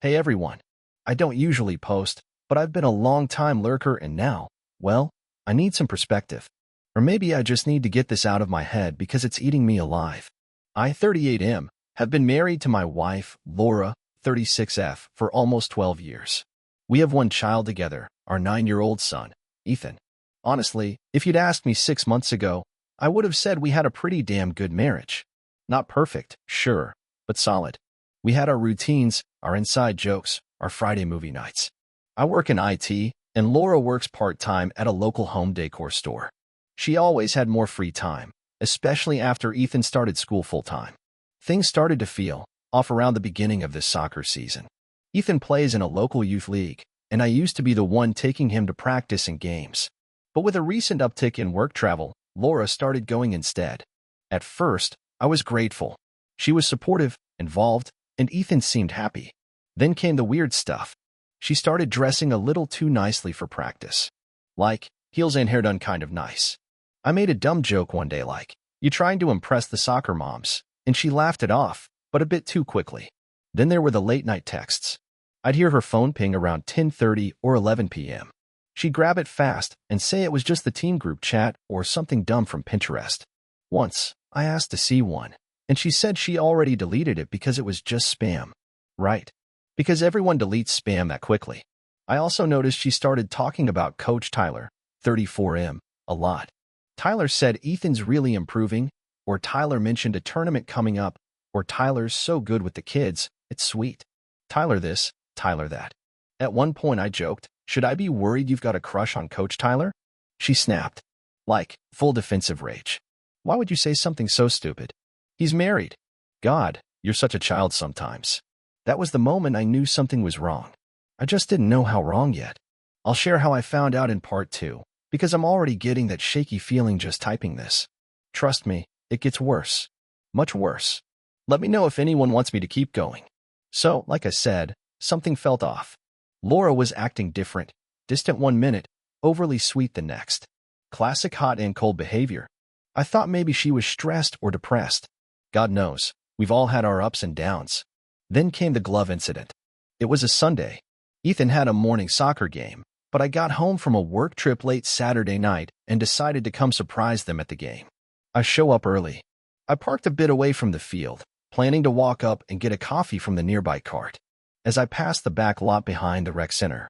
Hey everyone. I don't usually post, but I've been a long time lurker and now, well, I need some perspective. Or maybe I just need to get this out of my head because it's eating me alive. I, 38M, have been married to my wife, Laura, 36F, for almost 12 years. We have one child together, our 9-year-old son, Ethan. Honestly, if you'd asked me 6 months ago, I would have said we had a pretty damn good marriage. Not perfect, sure, but solid. We had our routines, our inside jokes, our Friday movie nights. I work in IT, and Laura works part-time at a local home decor store. She always had more free time, especially after Ethan started school full-time. Things started to feel off around the beginning of this soccer season. Ethan plays in a local youth league, and I used to be the one taking him to practice and games. But with a recent uptick in work travel, Laura started going instead. At first, I was grateful. She was supportive, involved, and Ethan seemed happy. Then came the weird stuff. She started dressing a little too nicely for practice. Like, heels and hair done kind of nice. I made a dumb joke one day like, "You trying to impress the soccer moms?" And she laughed it off, but a bit too quickly. Then there were the late-night texts. I'd hear her phone ping around 10:30 or 11 p.m. She'd grab it fast and say it was just the team group chat or something dumb from Pinterest. Once, I asked to see one, and she said she already deleted it because it was just spam. Right. Because everyone deletes spam that quickly. I also noticed she started talking about Coach Tyler, 34M, a lot. Tyler said Ethan's really improving, or Tyler mentioned a tournament coming up, or Tyler's so good with the kids, it's sweet. Tyler this, Tyler that. At one point I joked, "Should I be worried you've got a crush on Coach Tyler?" She snapped. Like, full defensive rage. Why would you say something so stupid? He's married. God, you're such a child sometimes. That was the moment I knew something was wrong. I just didn't know how wrong yet. I'll share how I found out in part 2, because I'm already getting that shaky feeling just typing this. Trust me, it gets worse. Much worse. Let me know if anyone wants me to keep going. So, like I said, something felt off. Laura was acting different, distant one minute, overly sweet the next. Classic hot and cold behavior. I thought maybe she was stressed or depressed. God knows, we've all had our ups and downs. Then came the glove incident. It was a Sunday. Ethan had a morning soccer game, but I got home from a work trip late Saturday night and decided to come surprise them at the game. I show up early. I parked a bit away from the field, planning to walk up and get a coffee from the nearby cart. As I passed the back lot behind the rec center,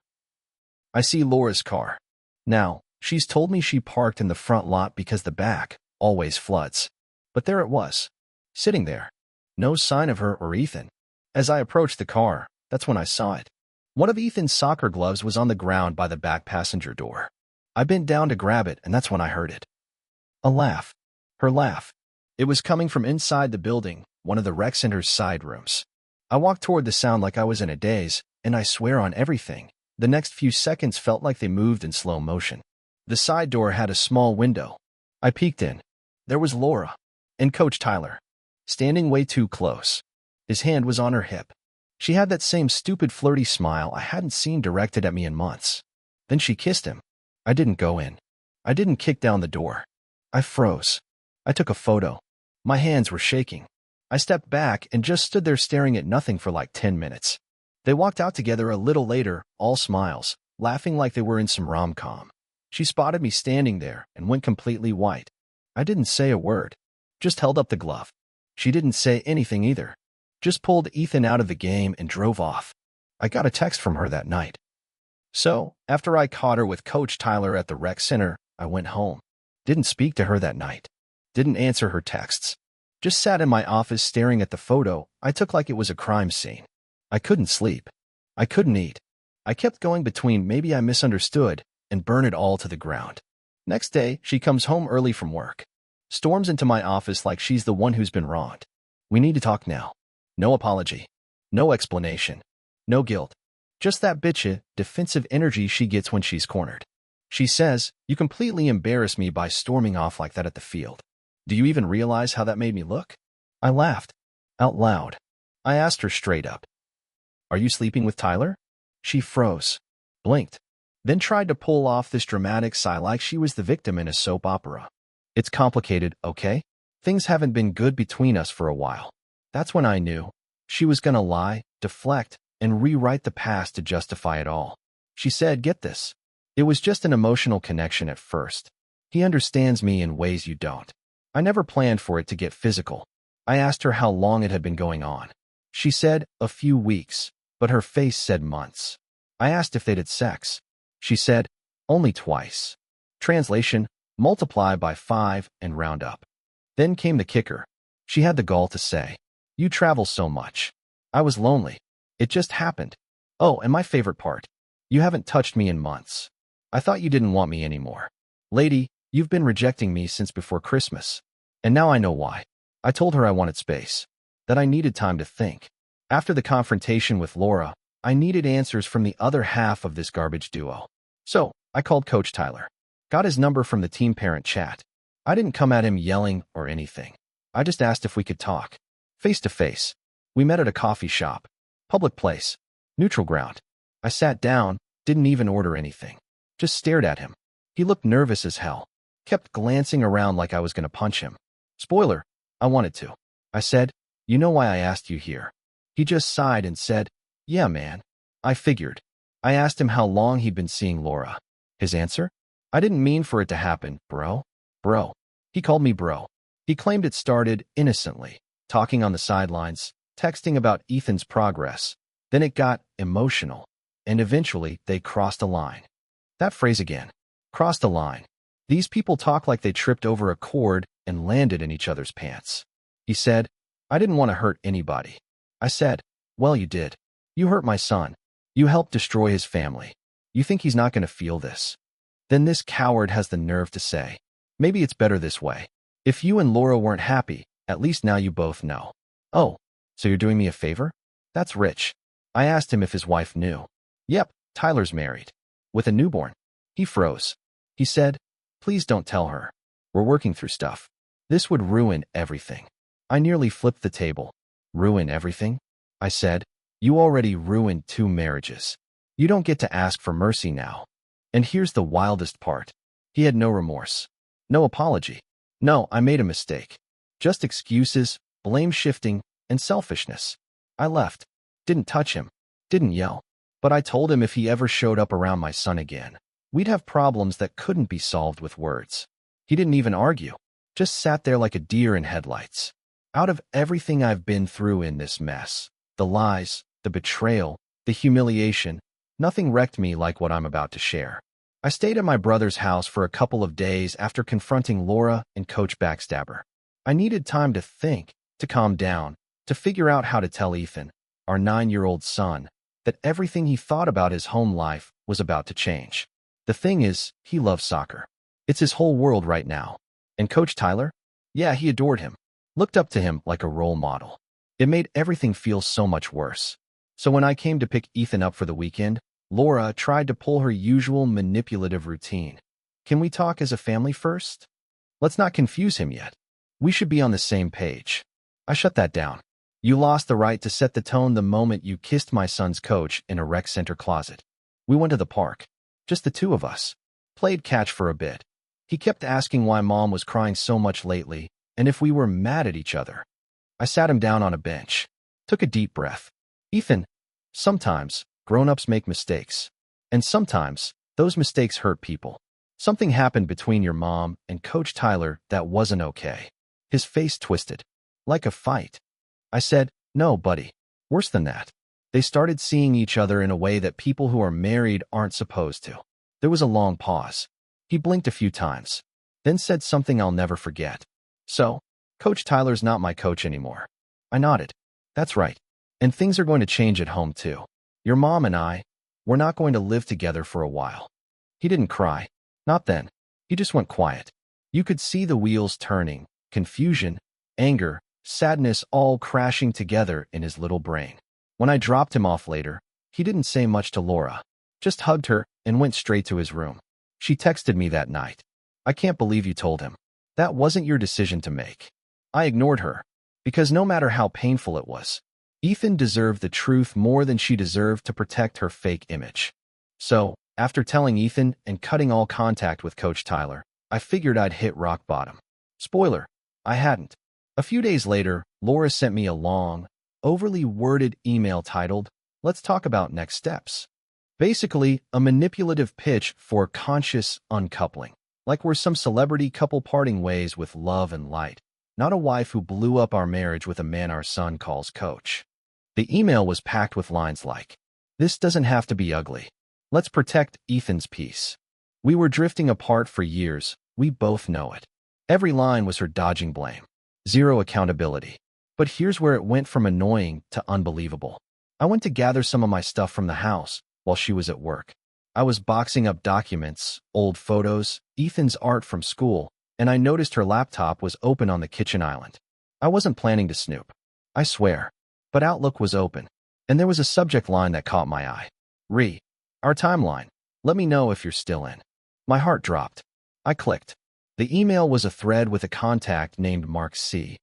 I see Laura's car. Now, she's told me she parked in the front lot because the back always floods. But there it was, sitting there. No sign of her or Ethan. As I approached the car, that's when I saw it. One of Ethan's soccer gloves was on the ground by the back passenger door. I bent down to grab it, and that's when I heard it. A laugh. Her laugh. It was coming from inside the building, one of the rec center's side rooms. I walked toward the sound like I was in a daze, and I swear on everything, the next few seconds felt like they moved in slow motion. The side door had a small window. I peeked in. There was Laura and Coach Tyler, standing way too close. His hand was on her hip. She had that same stupid flirty smile I hadn't seen directed at me in months. Then she kissed him. I didn't go in. I didn't kick down the door. I froze. I took a photo. My hands were shaking. I stepped back and just stood there staring at nothing for like 10 minutes. They walked out together a little later, all smiles, laughing like they were in some rom-com. She spotted me standing there and went completely white. I didn't say a word. Just held up the glove. She didn't say anything either. Just pulled Ethan out of the game and drove off. I got a text from her that night. So, after I caught her with Coach Tyler at the rec center, I went home. Didn't speak to her that night. Didn't answer her texts. Just sat in my office staring at the photo I took like it was a crime scene. I couldn't sleep. I couldn't eat. I kept going between maybe I misunderstood and burn it all to the ground. Next day, she comes home early from work. Storms into my office like she's the one who's been wronged. We need to talk now. No apology. No explanation. No guilt. Just that bitchy, defensive energy she gets when she's cornered. She says, "You completely embarrassed me by storming off like that at the field. Do you even realize how that made me look?" I laughed. Out loud. I asked her straight up, "Are you sleeping with Tyler?" She froze. Blinked. Then tried to pull off this dramatic sigh like she was the victim in a soap opera. "It's complicated, okay? Things haven't been good between us for a while." That's when I knew. She was gonna lie, deflect, and rewrite the past to justify it all. She said, get this. It was just an emotional connection at first. He understands me in ways you don't. I never planned for it to get physical. I asked her how long it had been going on. She said, a few weeks, but her face said months. I asked if they'd had sex. She said, only twice. Translation, multiply by 5 and round up. Then came the kicker. She had the gall to say, you travel so much. I was lonely. It just happened. Oh, and my favorite part. You haven't touched me in months. I thought you didn't want me anymore. Lady, you've been rejecting me since before Christmas. And now I know why. I told her I wanted space. That I needed time to think. After the confrontation with Laura, I needed answers from the other half of this garbage duo. So, I called Coach Tyler. Got his number from the team parent chat. I didn't come at him yelling or anything. I just asked if we could talk. Face to face. We met at a coffee shop. Public place. Neutral ground. I sat down, didn't even order anything. Just stared at him. He looked nervous as hell. Kept glancing around like I was going to punch him. Spoiler, I wanted to. I said, you know why I asked you here. He just sighed and said, yeah, man. I figured. I asked him how long he'd been seeing Laura. His answer? I didn't mean for it to happen, bro. Bro. He called me bro. He claimed it started innocently, talking on the sidelines, texting about Ethan's progress. Then it got emotional, and eventually they crossed a line. That phrase again. Crossed a line. These people talk like they tripped over a cord and landed in each other's pants. He said, I didn't want to hurt anybody. I said, well, you did. You hurt my son. You helped destroy his family. You think he's not going to feel this? Then this coward has the nerve to say, maybe it's better this way. If you and Laura weren't happy, at least now you both know. Oh, so you're doing me a favor? That's rich. I asked him if his wife knew. Yep, Tyler's married. With a newborn. He froze. He said, please don't tell her. We're working through stuff. This would ruin everything. I nearly flipped the table. Ruin everything? I said, you already ruined 2 marriages. You don't get to ask for mercy now. And here's the wildest part. He had no remorse. No apology. No, I made a mistake. Just excuses, blame shifting, and selfishness. I left. Didn't touch him. Didn't yell. But I told him if he ever showed up around my son again, we'd have problems that couldn't be solved with words. He didn't even argue. Just sat there like a deer in headlights. Out of everything I've been through in this mess, the lies, the betrayal, the humiliation, nothing wrecked me like what I'm about to share. I stayed at my brother's house for a couple of days after confronting Laura and Coach Backstabber. I needed time to think, to calm down, to figure out how to tell Ethan, our 9-year-old son, that everything he thought about his home life was about to change. The thing is, he loves soccer. It's his whole world right now. And Coach Tyler? Yeah, he adored him. Looked up to him like a role model. It made everything feel so much worse. So when I came to pick Ethan up for the weekend, Laura tried to pull her usual manipulative routine. Can we talk as a family first? Let's not confuse him yet. We should be on the same page. I shut that down. You lost the right to set the tone the moment you kissed my son's coach in a rec center closet. We went to the park. Just the 2 of us. Played catch for a bit. He kept asking why Mom was crying so much lately and if we were mad at each other. I sat him down on a bench. Took a deep breath. Ethan, sometimes grown-ups make mistakes. And sometimes those mistakes hurt people. Something happened between your mom and Coach Tyler that wasn't okay. His face twisted. Like a fight. I said, no, buddy. Worse than that. They started seeing each other in a way that people who are married aren't supposed to. There was a long pause. He blinked a few times. Then said something I'll never forget. So, Coach Tyler's not my coach anymore. I nodded. That's right. And things are going to change at home too. Your mom and I, we're not going to live together for a while. He didn't cry. Not then. He just went quiet. You could see the wheels turning, confusion, anger, sadness all crashing together in his little brain. When I dropped him off later, he didn't say much to Laura, just hugged her and went straight to his room. She texted me that night. I can't believe you told him. That wasn't your decision to make. I ignored her, because no matter how painful it was, Ethan deserved the truth more than she deserved to protect her fake image. So, after telling Ethan and cutting all contact with Coach Tyler, I figured I'd hit rock bottom. Spoiler, I hadn't. A few days later, Laura sent me a long, overly worded email titled, Let's talk about next steps. Basically, a manipulative pitch for conscious uncoupling. Like we're some celebrity couple parting ways with love and light, not a wife who blew up our marriage with a man our son calls coach. The email was packed with lines like, "This doesn't have to be ugly. Let's protect Ethan's peace. We were drifting apart for years. We both know it." Every line was her dodging blame. Zero accountability. But here's where it went from annoying to unbelievable. I went to gather some of my stuff from the house while she was at work. I was boxing up documents, old photos, Ethan's art from school, and I noticed her laptop was open on the kitchen island. I wasn't planning to snoop, I swear, but Outlook was open, and there was a subject line that caught my eye. Our timeline. Let me know if you're still in. My heart dropped. I clicked. The email was a thread with a contact named Mark C.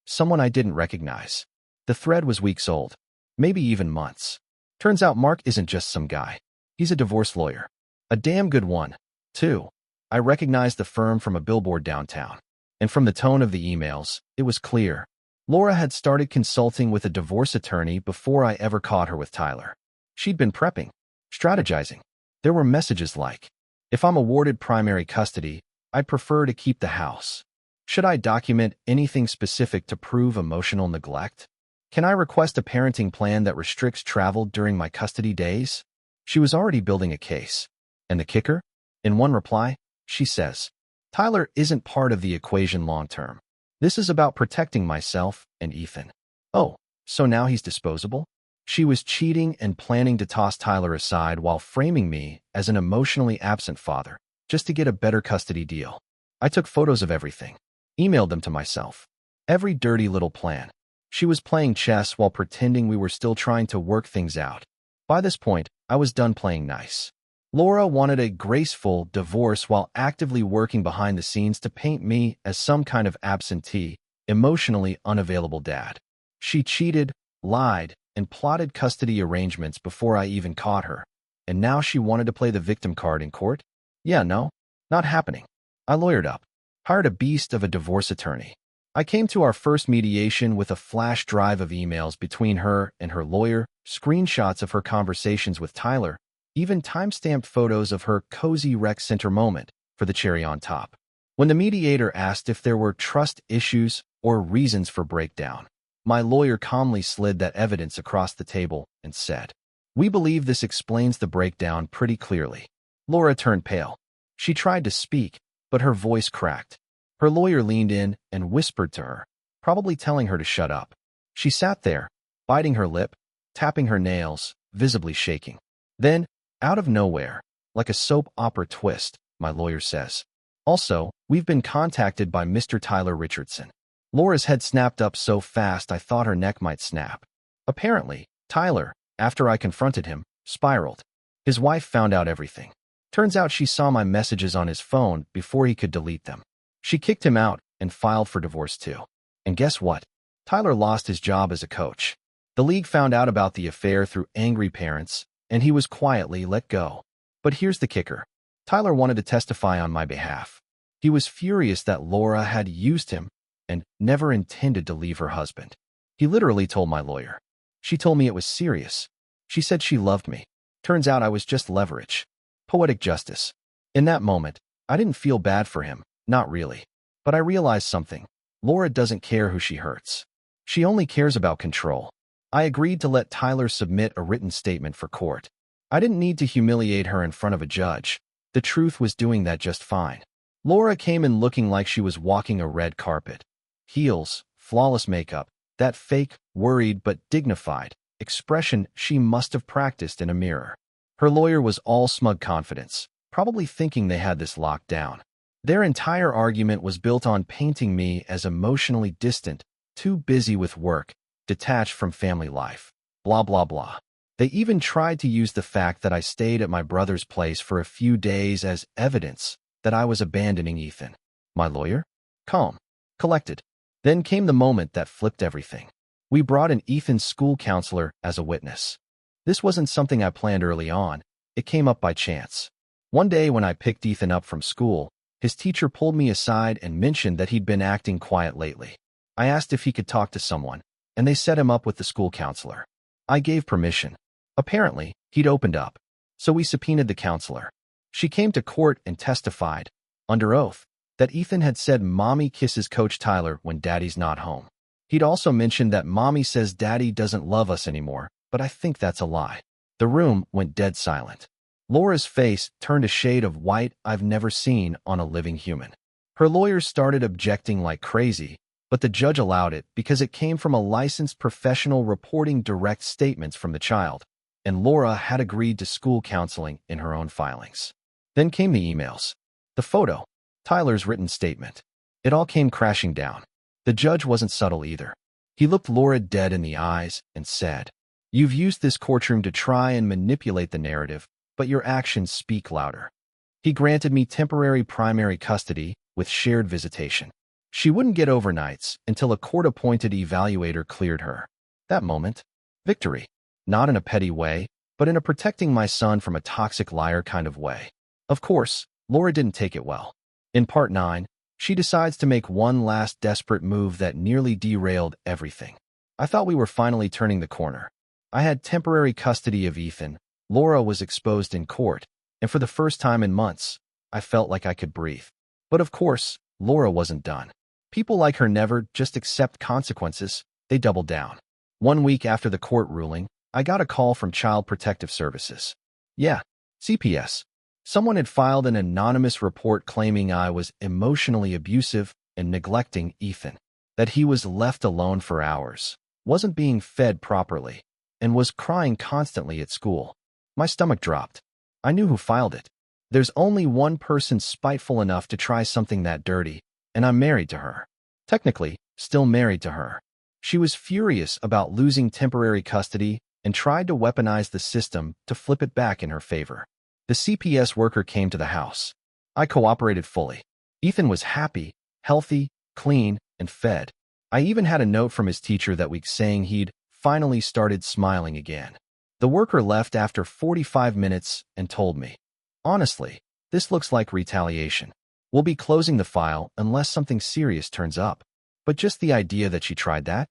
Someone I didn't recognize. The thread was weeks old, maybe even months. Turns out Mark isn't just some guy. He's a divorce lawyer. A damn good one, too. I recognized the firm from a billboard downtown. And from the tone of the emails, it was clear. Laura had started consulting with a divorce attorney before I ever caught her with Tyler. She'd been prepping, strategizing. There were messages like, "If I'm awarded primary custody, I'd prefer to keep the house. Should I document anything specific to prove emotional neglect? Can I request a parenting plan that restricts travel during my custody days?" She was already building a case. And the kicker? In one reply, she says, "Tyler isn't part of the equation long term. This is about protecting myself and Ethan." Oh, so now he's disposable? She was cheating and planning to toss Tyler aside while framing me as an emotionally absent father, just to get a better custody deal. I took photos of everything, emailed them to myself. Every dirty little plan. She was playing chess while pretending we were still trying to work things out. By this point, I was done playing nice. Laura wanted a graceful divorce while actively working behind the scenes to paint me as some kind of absentee, emotionally unavailable dad. She cheated, lied, and plotted custody arrangements before I even caught her. And now she wanted to play the victim card in court? Yeah, no, not happening. I lawyered up, hired a beast of a divorce attorney. I came to our first mediation with a flash drive of emails between her and her lawyer, screenshots of her conversations with Tyler, even time-stamped photos of her cozy rec center moment for the cherry on top. When the mediator asked if there were trust issues or reasons for breakdown, my lawyer calmly slid that evidence across the table and said, "We believe this explains the breakdown pretty clearly." Laura turned pale. She tried to speak, but her voice cracked. Her lawyer leaned in and whispered to her, probably telling her to shut up. She sat there, biting her lip, tapping her nails, visibly shaking. Then, out of nowhere, like a soap opera twist, my lawyer says, "Also, we've been contacted by Mr. Tyler Richardson." Laura's head snapped up so fast I thought her neck might snap. Apparently, Tyler, after I confronted him, spiraled. His wife found out everything. Turns out she saw my messages on his phone before he could delete them. She kicked him out and filed for divorce too. And guess what? Tyler lost his job as a coach. The league found out about the affair through angry parents, and he was quietly let go. But here's the kicker. Tyler wanted to testify on my behalf. He was furious that Laura had used him and never intended to leave her husband. He literally told my lawyer. She told me it was serious. She said she loved me. Turns out I was just leverage. Poetic justice. In that moment, I didn't feel bad for him, not really. But I realized something. Laura doesn't care who she hurts. She only cares about control. I agreed to let Tyler submit a written statement for court. I didn't need to humiliate her in front of a judge. The truth was doing that just fine. Laura came in looking like she was walking a red carpet. Heels, flawless makeup, that fake, worried but dignified expression she must have practiced in a mirror. Her lawyer was all smug confidence, probably thinking they had this locked down. Their entire argument was built on painting me as emotionally distant, too busy with work, detached from family life. Blah, blah, blah. They even tried to use the fact that I stayed at my brother's place for a few days as evidence that I was abandoning Ethan. My lawyer? Calm. Collected. Then came the moment that flipped everything. We brought in Ethan's school counselor as a witness. This wasn't something I planned early on. It came up by chance. One day when I picked Ethan up from school, his teacher pulled me aside and mentioned that he'd been acting quiet lately. I asked if he could talk to someone, and they set him up with the school counselor. I gave permission. Apparently, he'd opened up. So we subpoenaed the counselor. She came to court and testified, under oath, that Ethan had said Mommy kisses Coach Tyler when Daddy's not home. He'd also mentioned that Mommy says Daddy doesn't love us anymore, but I think that's a lie. The room went dead silent. Laura's face turned a shade of white I've never seen on a living human. Her lawyers started objecting like crazy, but the judge allowed it because it came from a licensed professional reporting direct statements from the child, and Laura had agreed to school counseling in her own filings. Then came the emails. The photo. Tyler's written statement. It all came crashing down. The judge wasn't subtle either. He looked Laura dead in the eyes and said, "You've used this courtroom to try and manipulate the narrative, but your actions speak louder." He granted me temporary primary custody with shared visitation. She wouldn't get overnights until a court-appointed evaluator cleared her. That moment, victory. Not in a petty way, but in a protecting my son from a toxic liar kind of way. Of course, Laura didn't take it well. In Part 9, she decides to make one last desperate move that nearly derailed everything. I thought we were finally turning the corner. I had temporary custody of Ethan, Laura was exposed in court, and for the first time in months, I felt like I could breathe. But of course, Laura wasn't done. People like her never just accept consequences, they double down. 1 week after the court ruling, I got a call from Child Protective Services. Yeah, CPS. Someone had filed an anonymous report claiming I was emotionally abusive and neglecting Ethan, that he was left alone for hours, wasn't being fed properly, and was crying constantly at school. My stomach dropped. I knew who filed it. There's only one person spiteful enough to try something that dirty, and I'm married to her. Technically, still married to her. She was furious about losing temporary custody and tried to weaponize the system to flip it back in her favor. The CPS worker came to the house. I cooperated fully. Ethan was happy, healthy, clean, and fed. I even had a note from his teacher that week saying he'd finally started smiling again. The worker left after 45 minutes and told me, "Honestly, this looks like retaliation. We'll be closing the file unless something serious turns up." But just the idea that she tried that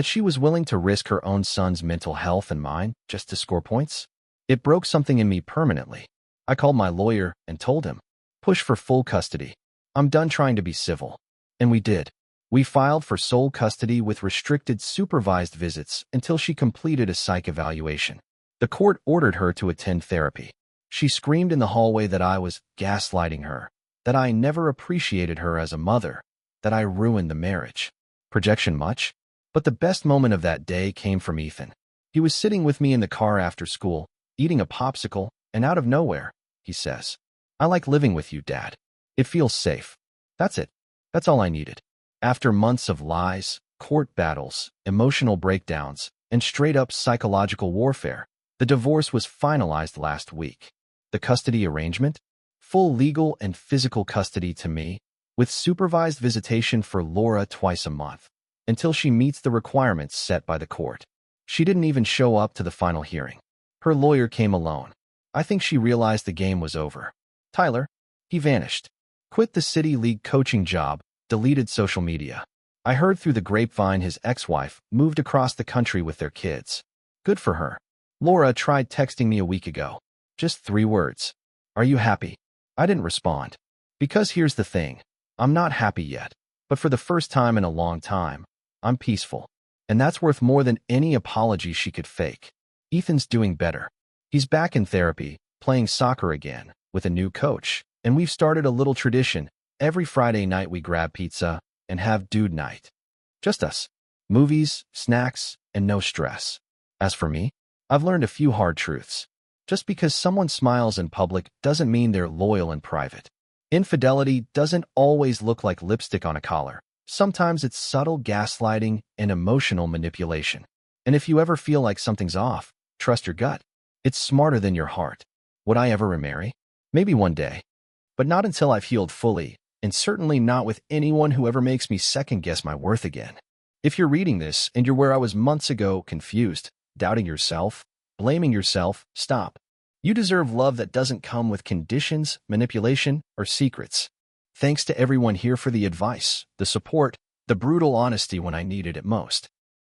she was willing to risk her own son's mental health and mine just to score points, it broke something in me permanently. I called my lawyer and told him, "Push for full custody. I'm done trying to be civil." And we did. We filed for sole custody with restricted supervised visits until she completed a psych evaluation. The court ordered her to attend therapy. She screamed in the hallway that I was gaslighting her, that I never appreciated her as a mother, that I ruined the marriage. Projection much? But the best moment of that day came from Ethan. He was sitting with me in the car after school, eating a popsicle, and out of nowhere, he says, "I like living with you, Dad. It feels safe." That's it. That's all I needed. After months of lies, court battles, emotional breakdowns, and straight-up psychological warfare, the divorce was finalized last week. The custody arrangement? Full legal and physical custody to me, with supervised visitation for Laura twice a month, until she meets the requirements set by the court. She didn't even show up to the final hearing. Her lawyer came alone. I think she realized the game was over. Tyler, he vanished. Quit the City League coaching job, deleted social media. I heard through the grapevine his ex-wife moved across the country with their kids. Good for her. Laura tried texting me a week ago. Just 3 words. "Are you happy?" I didn't respond. Because here's the thing. I'm not happy yet, but for the first time in a long time, I'm peaceful. And that's worth more than any apology she could fake. Ethan's doing better. He's back in therapy, playing soccer again, with a new coach, and we've started a little tradition. Every Friday night we grab pizza and have dude night. Just us. Movies, snacks, and no stress. As for me, I've learned a few hard truths. Just because someone smiles in public doesn't mean they're loyal in private. Infidelity doesn't always look like lipstick on a collar. Sometimes it's subtle gaslighting and emotional manipulation. And if you ever feel like something's off, trust your gut. It's smarter than your heart. Would I ever remarry? Maybe one day. But not until I've healed fully, and certainly not with anyone who ever makes me second-guess my worth again. If you're reading this and you're where I was months ago, confused, doubting yourself, blaming yourself, stop. You deserve love that doesn't come with conditions, manipulation, or secrets. Thanks to everyone here for the advice, the support, the brutal honesty when I needed it most.